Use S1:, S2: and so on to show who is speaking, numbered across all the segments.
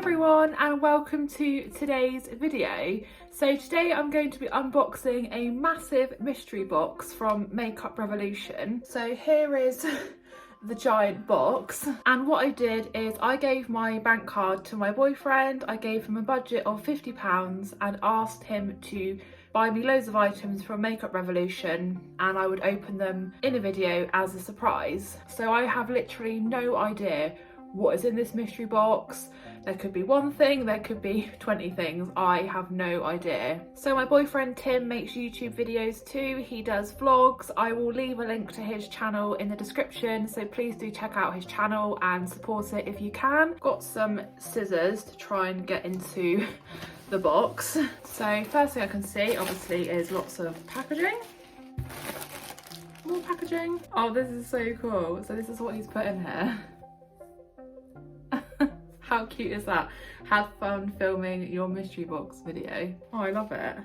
S1: everyone and welcome to today's video. So today I'm going to be unboxing a massive mystery box from Makeup Revolution. So here is the giant box, and what I did is I gave my bank card to my boyfriend. I gave him a budget of £50 and asked him to buy me loads of items from Makeup Revolution, and I would open them in a video as a surprise. So I have literally no idea what is in this mystery box. There could be one thing, there could be 20 things. I have no idea. So my boyfriend Tim makes YouTube videos too. He does vlogs. I will leave a link to his channel in the description, so please do check out his channel and support it if you can. Got some scissors to try and get into the box. So first thing I can see obviously is lots of packaging. More packaging. Oh, this is so cool. So this is what he's put in here. How cute is that? Have fun filming your mystery box video. Oh, I love it.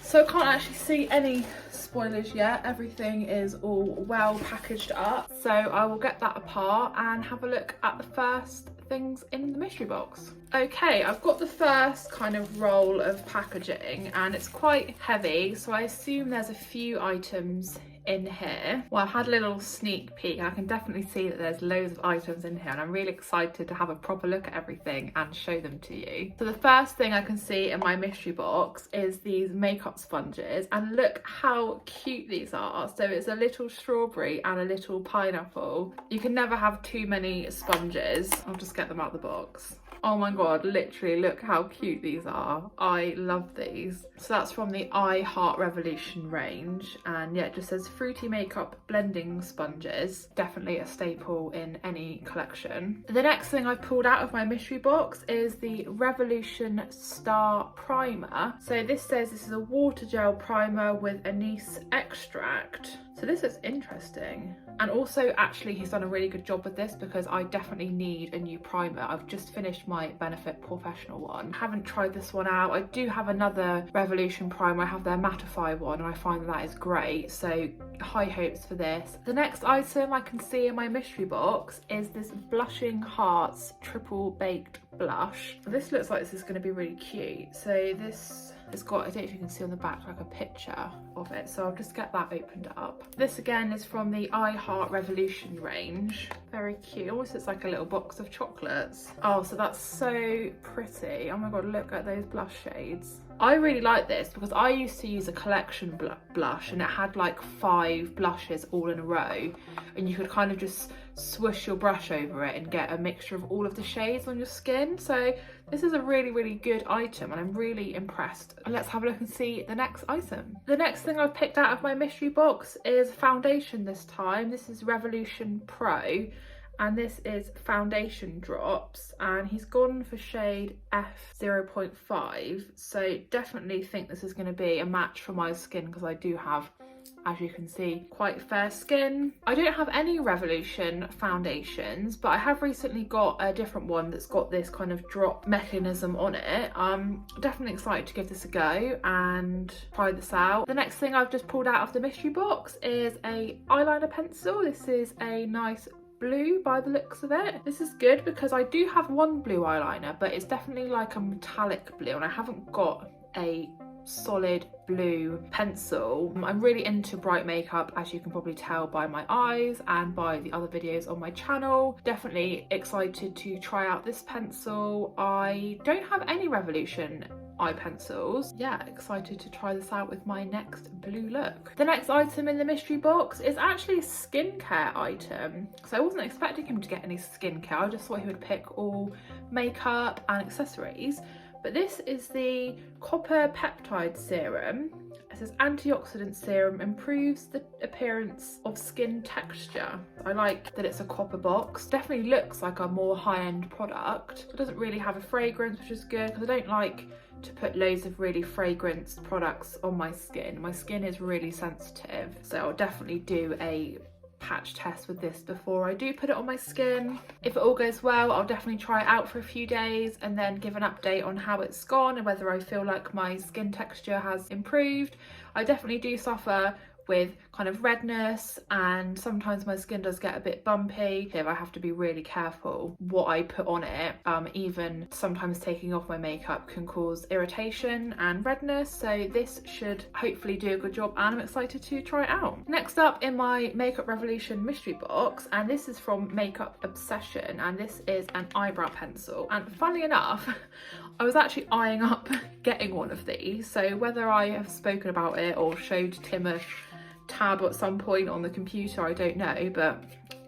S1: So I can't actually see any spoilers yet. Everything is all well packaged up. So I will get that apart and have a look at the first things in the mystery box. Okay, I've got the first kind of roll of packaging and it's quite heavy, so I assume there's a few items in here. Well, I've had a little sneak peek. I can definitely see that there's loads of items in here and I'm really excited to have a proper look at everything and show them to you. So the first thing I can see in my mystery box is these makeup sponges, and look how cute these are. So it's a little strawberry and a little pineapple. You can never have too many sponges. I'll just get them out of the box. Oh my god, literally look how cute these are. I love these. So that's from the I Heart Revolution range, and yeah, it just says fruity makeup blending sponges. Definitely a staple in any collection. The next thing I pulled out of my mystery box is the Revolution Star Primer. So this says this is a water gel primer with anise extract. So this is interesting. And also actually he's done a really good job with this because I definitely need a new primer. I've just finished my Benefit Professional one. I haven't tried this one out. I do have another Revolution primer. I have their Mattify one and I find that is great. So high hopes for this. The next item I can see in my mystery box is this Blushing Hearts Triple Baked Blush. This looks like this is going to be really cute. So this has got, I don't know if you can see on the back, like a picture of it, so I'll just get that opened up. This again is from the I Heart Revolution range. Very cute. Almost looks like a little box of chocolates. Oh, so that's so pretty. Oh my god, look at those blush shades. I really like this because I used to use a collection blush and it had like 5 blushes all in a row, and you could kind of just swoosh your brush over it and get a mixture of all of the shades on your skin. So this is a really good item and I'm really impressed. Let's have a look and see the next item. The next thing I've picked out of my mystery box is foundation this time. This is Revolution Pro and this is foundation drops, and he's gone for shade F0.5, so definitely think this is going to be a match for my skin because I do have, as you can see, quite fair skin. I don't have any Revolution foundations, but I have recently got a different one that's got this kind of drop mechanism on it. I'm definitely excited to give this a go and try this out. The next thing I've just pulled out of the mystery box is a eyeliner pencil. This is a nice blue by the looks of it. This is good because I do have one blue eyeliner, but it's definitely like a metallic blue and I haven't got a solid blue pencil. I'm really into bright makeup, as you can probably tell by my eyes and by the other videos on my channel. Definitely excited to try out this pencil. I don't have any Revolution eye pencils. Yeah, excited to try this out with my next blue look. The next item in the mystery box is actually a skincare item. So I wasn't expecting him to get any skincare. I just thought he would pick all makeup and accessories. But this is the Copper Peptide Serum. It says antioxidant serum improves the appearance of skin texture. I like that it's a copper box. Definitely looks like a more high-end product. It doesn't really have a fragrance, which is good because I don't like to put loads of really fragranced products on my skin. My skin is really sensitive, so I'll definitely do a patch test with this before I do put it on my skin. If it all goes well, I'll definitely try it out for a few days and then give an update on how it's gone and whether I feel like my skin texture has improved. I definitely do suffer with kind of redness, and sometimes my skin does get a bit bumpy. I have to be really careful what I put on it. Even sometimes taking off my makeup can cause irritation and redness, so this should hopefully do a good job, and I'm excited to try it out. Next up in my Makeup Revolution mystery box, and this is from Makeup Obsession, and this is an eyebrow pencil. And funnily enough, I was actually eyeing up getting one of these, so whether I have spoken about it or showed Tim a tab at some point on the computer, I don't know, but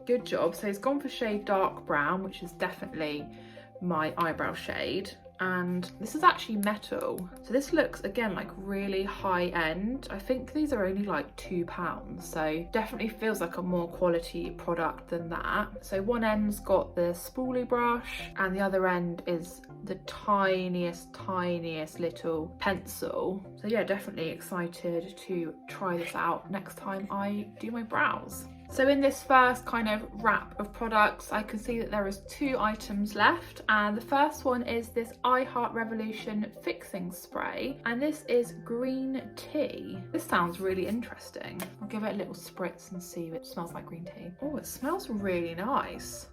S1: good job. So it's gone for shade dark brown, which is definitely my eyebrow shade, and this is actually metal, so this looks again like really high end. I think these are only like £2, so definitely feels like a more quality product than that. So one end's got the spoolie brush and the other end is the tiniest little pencil. So yeah, definitely excited to try this out next time I do my brows. So in this first kind of wrap of products, I can see that there is 2 items left, and the first one is this I Heart Revolution fixing spray, and this is green tea. This sounds really interesting. I'll give it a little spritz and see if it smells like green tea. Oh, it smells really nice.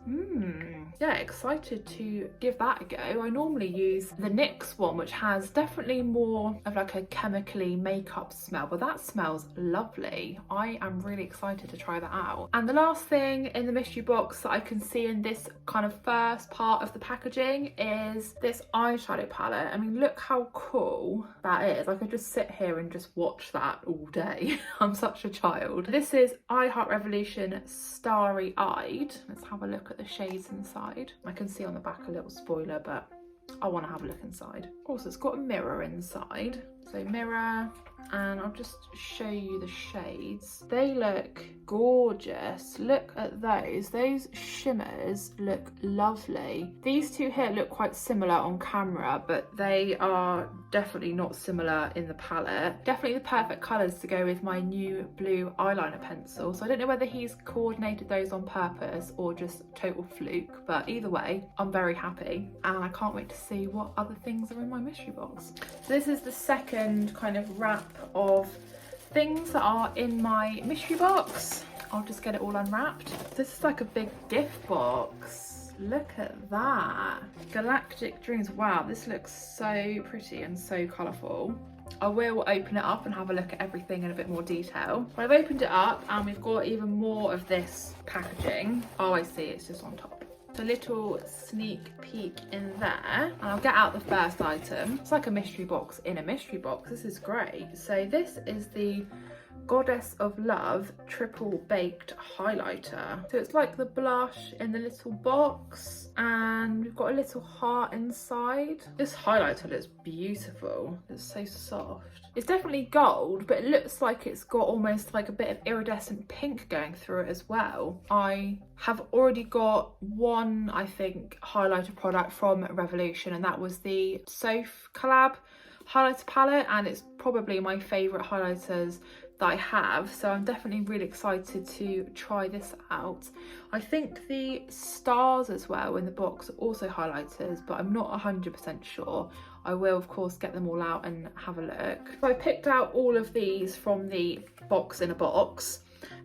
S1: Yeah, excited to give that a go. I normally use the NYX one, which has definitely more of like a chemically makeup smell, but that smells lovely. I am really excited to try that out. And the last thing in the mystery box that I can see in this kind of first part of the packaging is this eyeshadow palette. I mean, look how cool that is. I could just sit here and just watch that all day. I'm such a child. This is I Heart Revolution Starry Eyed. Let's have a look at the shades inside. I can see on the back a little spoiler, but I want to have a look inside. Also, it's got a mirror inside. So mirror, and I'll just show you the shades. They look gorgeous. Look at those. Those shimmers look lovely. These two here look quite similar on camera, but they are definitely not similar in the palette. Definitely the perfect colours to go with my new blue eyeliner pencil. So I don't know whether he's coordinated those on purpose or just total fluke, but either way, I'm very happy, and I can't wait to see what other things are in my mystery box. So this is the second kind of wrap of things that are in my mystery box. I'll just get it all unwrapped. This is like a big gift box. Look at that. Galactic Dreams. Wow, this looks so pretty and so colourful. I will open it up and have a look at everything in a bit more detail. But I've opened it up and we've got even more of this packaging. Oh, I see, it's just on top. A little sneak peek in there, and I'll get out the first item. It's like a mystery box in a mystery box. This is great. So this is the Goddess of Love Triple Baked Highlighter. So it's like the blush in the little box, and we've got a little heart inside. This highlighter looks beautiful. It's so soft. It's definitely gold, but it looks like it's got almost like a bit of iridescent pink going through it as well. I have already got one, I think, highlighter product from Revolution, and that was the Soph collab highlighter palette, and it's probably my favourite highlighters that I have, so I'm definitely really excited to try this out. I think the stars as well in the box are also highlighters, but I'm not 100% sure. I will of course get them all out and have a look. So I picked out all of these from the box in a box,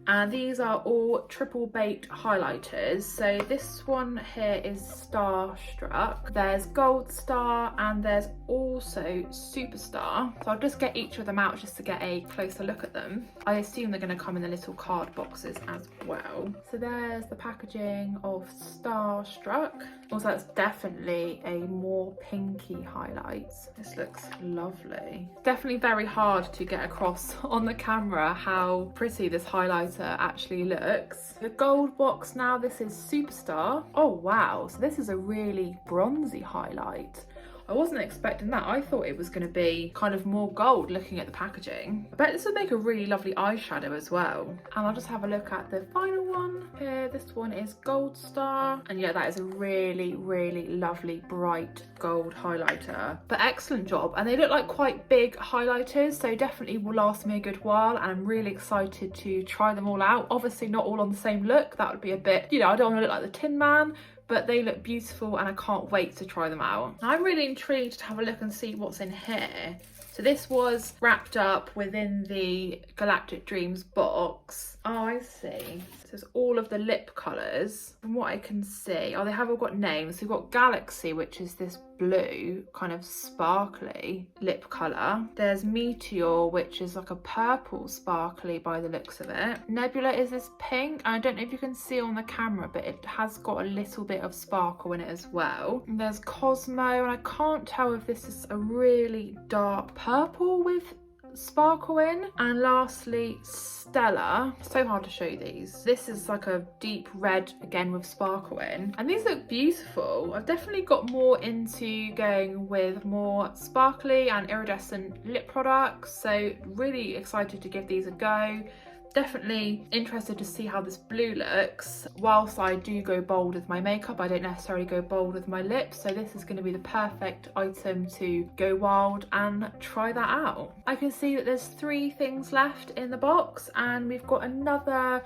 S1: and these are all triple baked highlighters. So this one here is Starstruck, there's Gold Star, and there's also Superstar. So I'll just get each of them out just to get a closer look at them. I assume they're going to come in the little card boxes as well. So there's the packaging of Starstruck. Also, that's definitely a more pinky highlight. This looks lovely. Definitely very hard to get across on the camera how pretty this highlighter actually looks. The gold box now, this is Superstar. Oh wow, so this is a really bronzy highlight. I wasn't expecting that. I thought it was going to be kind of more gold looking at the packaging. I bet this would make a really lovely eyeshadow as well. And I'll just have a look at the final one here. This one is Gold Star. And yeah, that is a really, really lovely bright gold highlighter. But excellent job. And they look like quite big highlighters, so definitely will last me a good while. And I'm really excited to try them all out. Obviously not all on the same look. That would be a bit, you know, I don't want to look like the Tin Man, but they look beautiful and I can't wait to try them out. I'm really intrigued to have a look and see what's in here. So this was wrapped up within the Galactic Dreams box. Oh, I see. So it's all of the lip colours. From what I can see, oh, they have all got names. So we've got Galaxy, which is this blue, kind of sparkly lip colour. There's Meteor, which is like a purple sparkly by the looks of it. Nebula is this pink. I don't know if you can see on the camera, but it has got a little bit of sparkle in it as well. And there's Cosmo, and I can't tell if this is a really dark purple with sparkle in. And lastly, Stella. So hard to show you these. This is like a deep red, again with sparkle in, and these look beautiful. I've definitely got more into going with more sparkly and iridescent lip products, so really excited to give these a go. Definitely interested to see how this blue looks. Whilst I do go bold with my makeup, I don't necessarily go bold with my lips, so this is going to be the perfect item to go wild and try that out. I can see that there's 3 things left in the box, and we've got another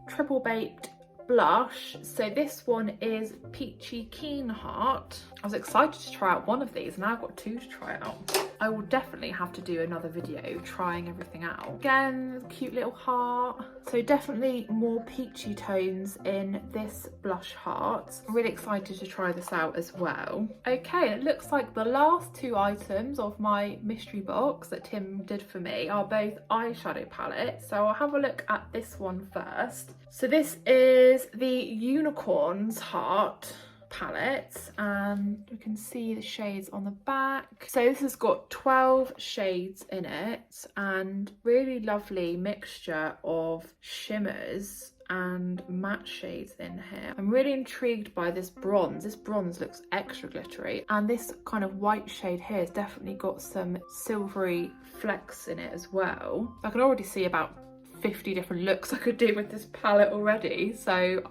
S1: triple baked blush. So this one is Peachy Keen Heart. I was excited to try out one of these, and now I've got 2 to try out. I will definitely have to do another video trying everything out. Again, cute little heart. So definitely more peachy tones in this blush heart. I'm really excited to try this out as well. Okay, it looks like the last 2 items of my mystery box that Tim did for me are both eyeshadow palettes. So I'll have a look at this one first. So this is the Unicorns Heart palette, and you can see the shades on the back. So this has got 12 shades in it, and really lovely mixture of shimmers and matte shades in here. I'm really intrigued by this bronze. This bronze looks extra glittery, and this kind of white shade here has definitely got some silvery flecks in it as well. I can already see about 50 different looks I could do with this palette already, so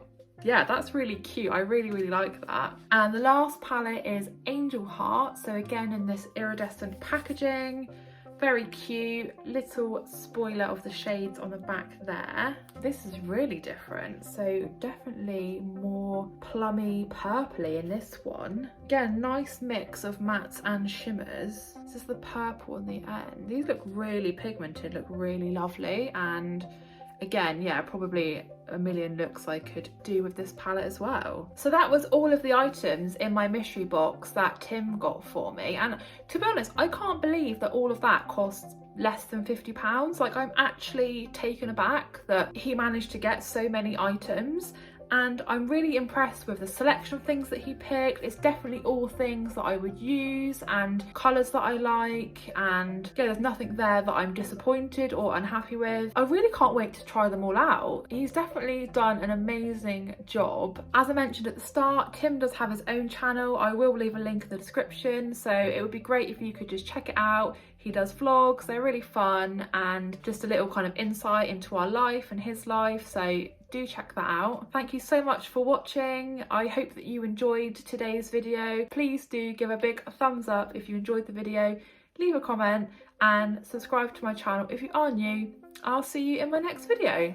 S1: yeah, that's really cute. I really like that. And the last palette is Angel Heart. So again, in this iridescent packaging, very cute. Little spoiler of the shades on the back there. This is really different. So definitely more plummy purpley in this one. Again, nice mix of mattes and shimmers. This is the purple on the end. These look really pigmented, look really lovely. And again, yeah, probably a million looks I could do with this palette as well. So that was all of the items in my mystery box that Tim got for me, and to be honest, I can't believe that all of that costs less than £50. Like, I'm actually taken aback that he managed to get so many items, and I'm really impressed with the selection of things that he picked. It's definitely all things that I would use and colours that I like, and yeah, there's nothing there that I'm disappointed or unhappy with. I really can't wait to try them all out. He's definitely done an amazing job. As I mentioned at the start, Tim does have his own channel. I will leave a link in the description, so it would be great if you could just check it out. He does vlogs, they're really fun, and just a little kind of insight into our life and his life, so do check that out. Thank you so much for watching. I hope that you enjoyed today's video. Please do give a big thumbs up if you enjoyed the video, leave a comment and subscribe to my channel if you are new. I'll see you in my next video.